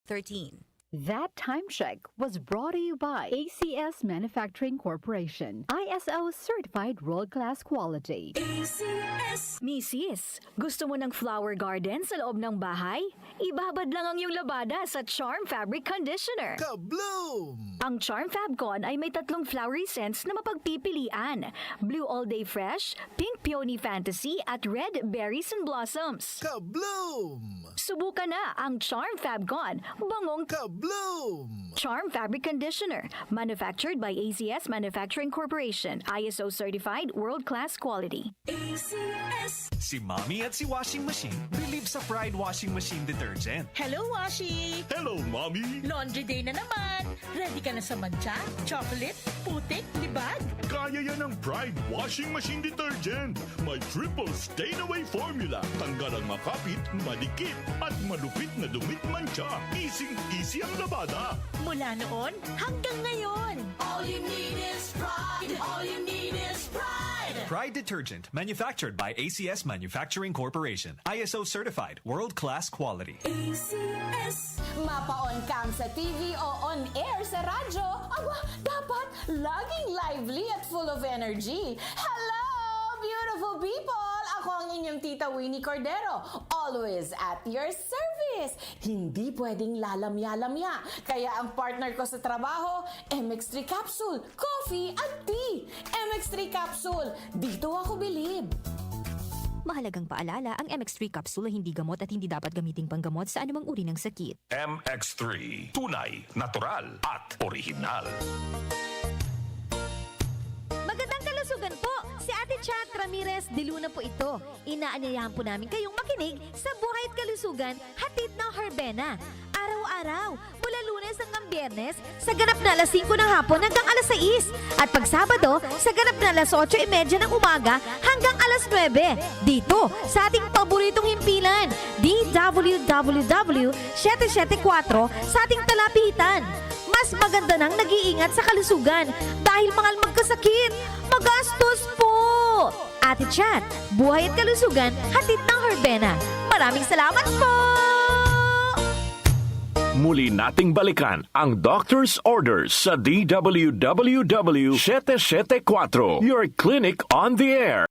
13. That time check was brought to you by ACS Manufacturing Corporation, ISO certified world-class quality. Mrs., gusto mo ng flower garden sa loob ng bahay? Ibabad lang ang iyong labada sa Charm Fabric Conditioner. Kabloom! Ang Charm Fabcon ay may 3 flowery scents na mapagpipilian. Blue All Day Fresh, Pink Peony Fantasy at Red Berries and Blossoms. Kabloom! Subukan na ang Charm Fabcon, bangong Kabloom! Charm Fabric Conditioner, manufactured by ACS Manufacturing Corporation, ISO certified world-class quality. Si Mommy at si Washing Machine believe sa Pride Washing Machine Detergent. Hello, Washi! Hello, Mommy! Laundry day na naman! Ready ka na sa mancha, chocolate, putik, libag? Kaya yan ng Pride Washing Machine Detergent. May triple stain-away formula. Tanggal ang makapit, madikit, at malupit na dumit mancha. Easy ang labada. Mula noon hanggang ngayon. All you need is pride. All you need is pride. Pride Detergent, manufactured by ACS Manufacturing Corporation. ISO certified, world-class quality. ACS. Mapa-on cam sa TV o on air sa radyo. Aba, dapat laging lively at full of energy. Hello, beautiful people! Ako ang inyong tita Winnie Cordero. Always at your service. Hindi pwedeng lalamya-lamya. Kaya ang partner ko sa trabaho, MX3 Capsule, coffee at tea. MX3 Capsule, dito ako bilib. Mahalagang paalala, ang MX3 capsule ay hindi gamot at hindi dapat gamiting panggamot sa anumang uri ng sakit. MX3. Tunay, natural, at original. Magandang kalusugan po! Si Ate Chat Ramirez de Luna po ito. Inaanyayahan po namin kayong makinig sa Buhay at Kalusugan, hatid ng Herbena. Araw-araw, mula Lunes hanggang Biyernes, sa ganap na alas 5 ng hapon hanggang alas 6. At pag Sabado, sa ganap na alas 8:30 ng umaga hanggang alas 9. Dito, sa ating paboritong himpilan, DWWW 774 sa ating talapitan. Mas maganda nang nag-iingat sa kalusugan dahil mahal magkasakit. Magastos po! Ate Chat, Buhay at Kalusugan, hatid ng Herbena. Maraming salamat po! Muli nating balikan ang Doctor's Orders sa DWWW 774, your clinic on the air.